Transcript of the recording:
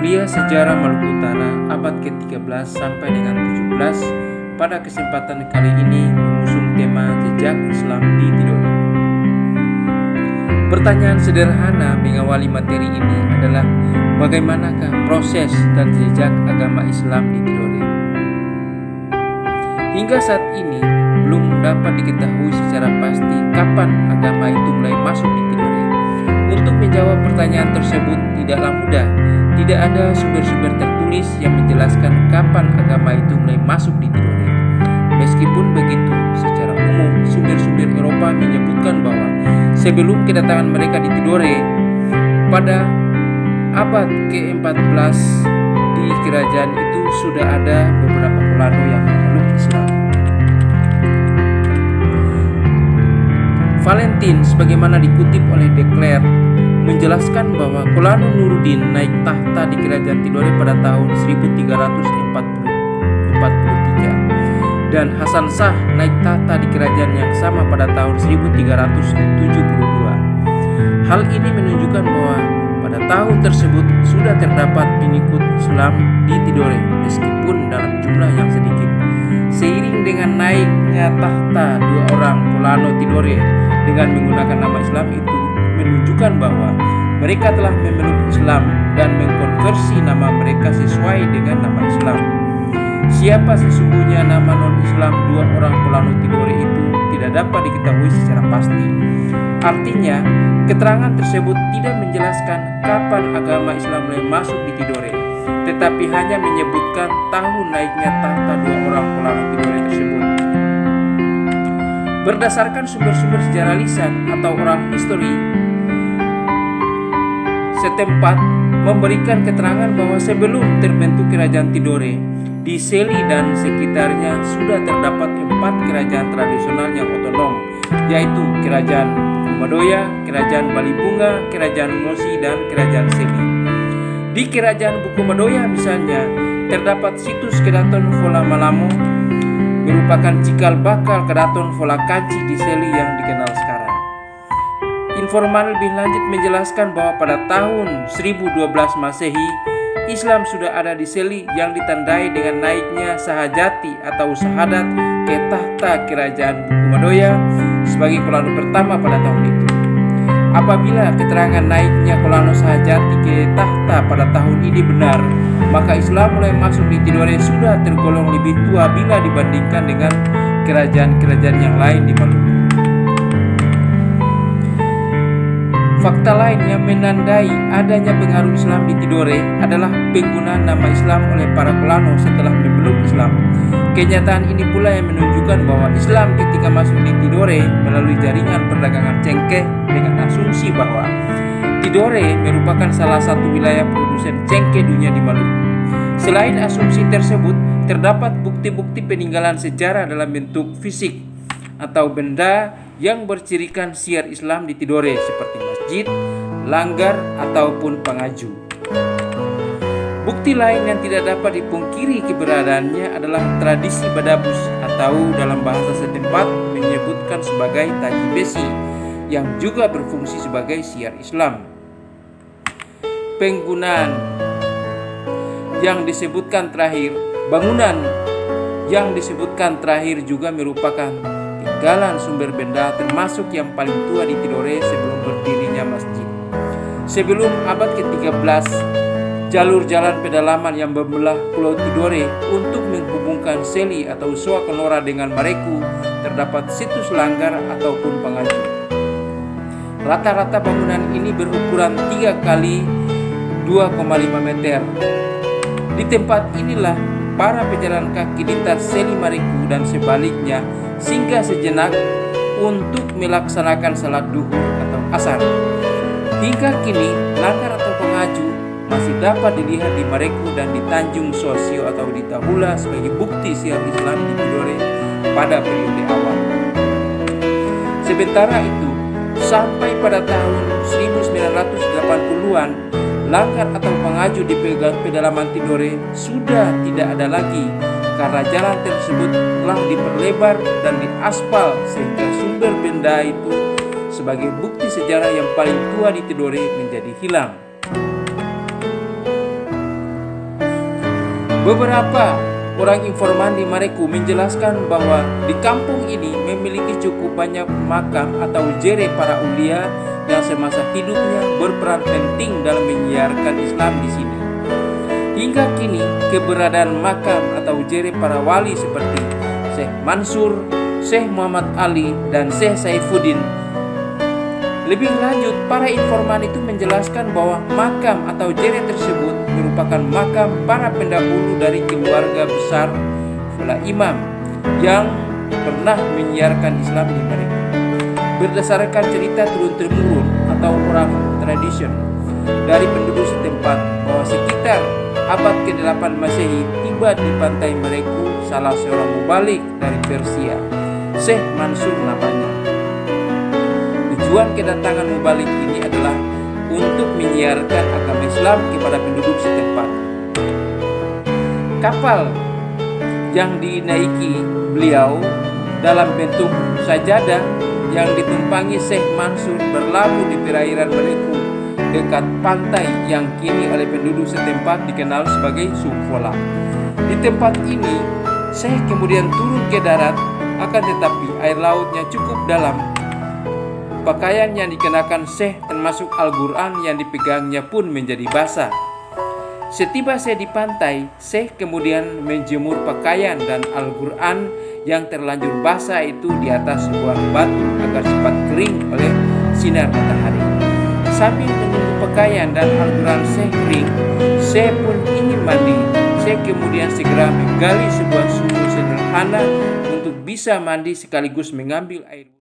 Kuliah Sejarah Maluku Utara abad ke-13 sampai dengan 17 pada kesempatan kali ini mengusung tema jejak Islam di Tidore. Pertanyaan sederhana mengawali materi ini adalah bagaimanakah proses dan jejak agama Islam di Tidore? Hingga saat ini belum dapat diketahui secara pasti kapan agama itu mulai masuk di Tidore. Untuk menjawab pertanyaan tersebut tidaklah mudah. Tidak ada sumber-sumber tertulis yang menjelaskan kapan agama itu mulai masuk di Tidore. Meskipun begitu, secara umum sumber-sumber Eropa menyebutkan bahwa sebelum kedatangan mereka di Tidore pada abad ke-14 di kerajaan itu sudah ada beberapa kolano yang memeluk Islam. Valentin sebagaimana dikutip oleh De Clercq menjelaskan bahwa Kolano Nuruddin naik tahta di kerajaan Tidore pada tahun 1343 dan Hasan Shah naik tahta di kerajaan yang sama pada tahun 1372. Hal ini menunjukkan bahwa pada tahun tersebut sudah terdapat pengikut Islam di Tidore meskipun dalam jumlah yang sedikit. Seiring dengan naiknya tahta dua orang Kolano Tidore dengan menggunakan nama Islam itu menunjukkan bahwa mereka telah memeluk Islam dan mengkonversi nama mereka sesuai dengan nama Islam. Siapa sesungguhnya nama non-Islam dua orang Kolano Tidore itu tidak dapat diketahui secara pasti. Artinya, keterangan tersebut tidak menjelaskan kapan agama Islam mulai masuk di Tidore, tetapi hanya menyebutkan tahun naiknya tahta dua orang Kolano Tidore tersebut. Berdasarkan sumber-sumber sejarah lisan atau oral history setempat memberikan keterangan bahwa sebelum terbentuk kerajaan Tidore, di Seli dan sekitarnya sudah terdapat 4 kerajaan tradisional yang otonom, yaitu Kerajaan Bukumadoya, Kerajaan Balibunga, Kerajaan Mosi, dan Kerajaan Seli. Di Kerajaan Bukumadoya misalnya, terdapat situs Kedaton Fola Malamo, merupakan cikal bakal Kedaton Fola Kanci di Seli yang dikenal sekarang. Informan lebih lanjut menjelaskan bahwa pada tahun 1012 Masehi, Islam sudah ada di Seli yang ditandai dengan naiknya Sahajati atau Sahadat ke tahta Kerajaan Bukumadoya sebagai Kolano pertama pada tahun itu. Apabila keterangan naiknya Kolano Sahajati ke tahta pada tahun ini benar, maka Islam mulai masuk di Tidore sudah tergolong lebih tua bila dibandingkan dengan kerajaan-kerajaan yang lain di Maluku. Fakta lain yang menandai adanya pengaruh Islam di Tidore adalah penggunaan nama Islam oleh para Kolano setelah memeluk Islam. Kenyataan ini pula yang menunjukkan bahwa Islam ketika masuk di Tidore melalui jaringan perdagangan cengkeh dengan asumsi bahwa Tidore merupakan salah satu wilayah produsen cengkeh dunia di Maluku. Selain asumsi tersebut, terdapat bukti-bukti peninggalan sejarah dalam bentuk fisik atau benda yang bercirikan siar Islam di Tidore seperti masjid, langgar, ataupun pengaju. Bukti lain yang tidak dapat dipungkiri keberadaannya adalah tradisi Badabus atau dalam bahasa setempat menyebutkan sebagai taji besi yang juga berfungsi sebagai siar Islam. Bangunan yang disebutkan terakhir juga merupakan tinggalan sumber benda termasuk yang paling tua di Tidore sebelum berdirinya masjid. Sebelum abad ke-13, jalur jalan pedalaman yang membelah Pulau Tidore untuk menghubungkan Seli atau Soa Kenora dengan Mareku terdapat situs langgar ataupun pengaju. Rata-rata bangunan ini berukuran 3 kali 2,5 meter. Di tempat inilah para pejalan kaki lintas Seli Mareku dan sebaliknya singgah sejenak untuk melaksanakan salat duhur atau asar. Hingga kini, langgar atau pengaju masih dapat dilihat di Mareku dan di Tanjung Sosio atau di Tahula sebagai bukti siar Islam di Tidore pada periode awal. Sementara itu, sampai pada tahun 1980-an, langgar atau pengaju di pedalaman Tidore sudah tidak ada lagi karena jalan tersebut telah diperlebar dan diaspal sehingga sumber benda itu sebagai bukti sejarah yang paling tua di Tidore menjadi hilang. Beberapa orang informan di Mareku menjelaskan bahwa di kampung ini memiliki cukup banyak makam atau jere para ulia yang semasa hidupnya berperan penting dalam menyiarkan Islam di sini. Hingga kini keberadaan makam atau jere para wali seperti Syekh Mansur, Syekh Muhammad Ali, dan Syekh Saifuddin. Lebih lanjut, para informan itu menjelaskan bahwa makam atau jere tersebut merupakan makam para pendahulu dari keluarga besar Fula Imam yang pernah menyiarkan Islam di mereka. Berdasarkan cerita turun-temurun atau oral tradition dari penduduk setempat bahwa sekitar abad ke-8 Masehi tiba di pantai Mereku salah seorang mubalik dari Persia, Syekh Mansur namanya. Tujuan kedatangan mubalik ini adalah untuk menyiarkan agama Islam kepada penduduk setempat. Kapal yang dinaiki beliau dalam bentuk sajadah yang ditumpangi Syekh Mansur berlabuh di perairan Mereku dekat pantai yang kini oleh penduduk setempat dikenal sebagai Sumfola. Di tempat ini, Syekh kemudian turun ke darat, akan tetapi air lautnya cukup dalam. Pakaian yang dikenakan Syekh termasuk Al-Quran yang dipegangnya pun menjadi basah. Setiba Syekh di pantai, Syekh kemudian menjemur pakaian dan Al-Quran yang terlanjur basah itu di atas sebuah batu agar cepat kering oleh sinar matahari. Sambil menunggu pakaian dan Al-Quran Syekh kering, Syekh pun ingin mandi. Syekh kemudian segera menggali sebuah sumur sederhana untuk bisa mandi sekaligus mengambil air.